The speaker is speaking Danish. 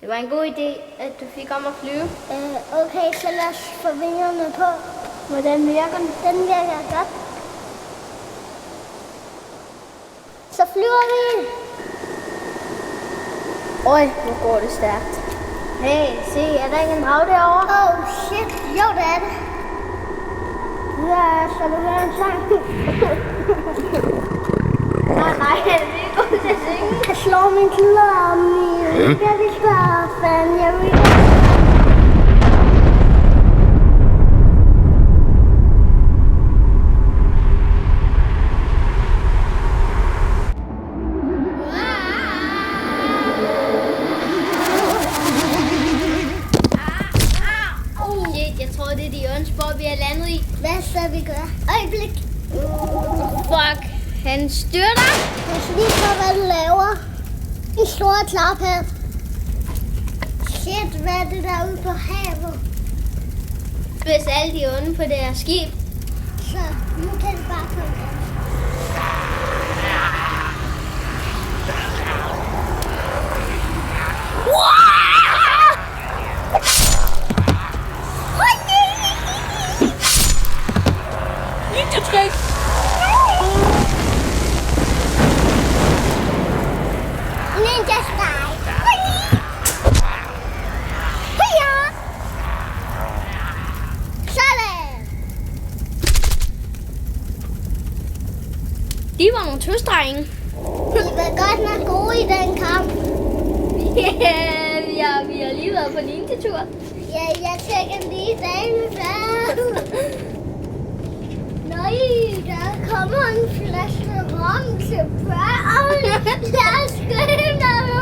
Det var en god idé, at du fik om at flyve. Okay, så lad os få vingerne på. Hvordan virker den? Den virker godt. Så flyver vi. Øj, hvor går det stærkt. Hey, se, er der ikke en drag derovre? Oh shit, jo det er det. Ja, skal du høre en sang? Nej, vi er gode til at synge. Jeg slår min klør om i skal vi spørge, fan, jeg vil. Shit, jeg tror, det er de åndsborg, vi er landet i. Hvad skal vi gøre? Øjeblik. Fuck, han styrter. Jeg skal lige prøve, hvad du laver. En stor klarpat. Shit, hvad er det der ude på havet? Hvis alle de onde på det her skib. Så nu kan vi bare komme ind. Ninja style. Hiya. Sådan. De var nogle tøsdrenge. De var godt nok gode i den kamp. Ja, vi har lige været på ninja-tur. Ja, jeg tjekker lige dagen før. Nej, der kommer en flaske rom til børn. Lad os skrive noget.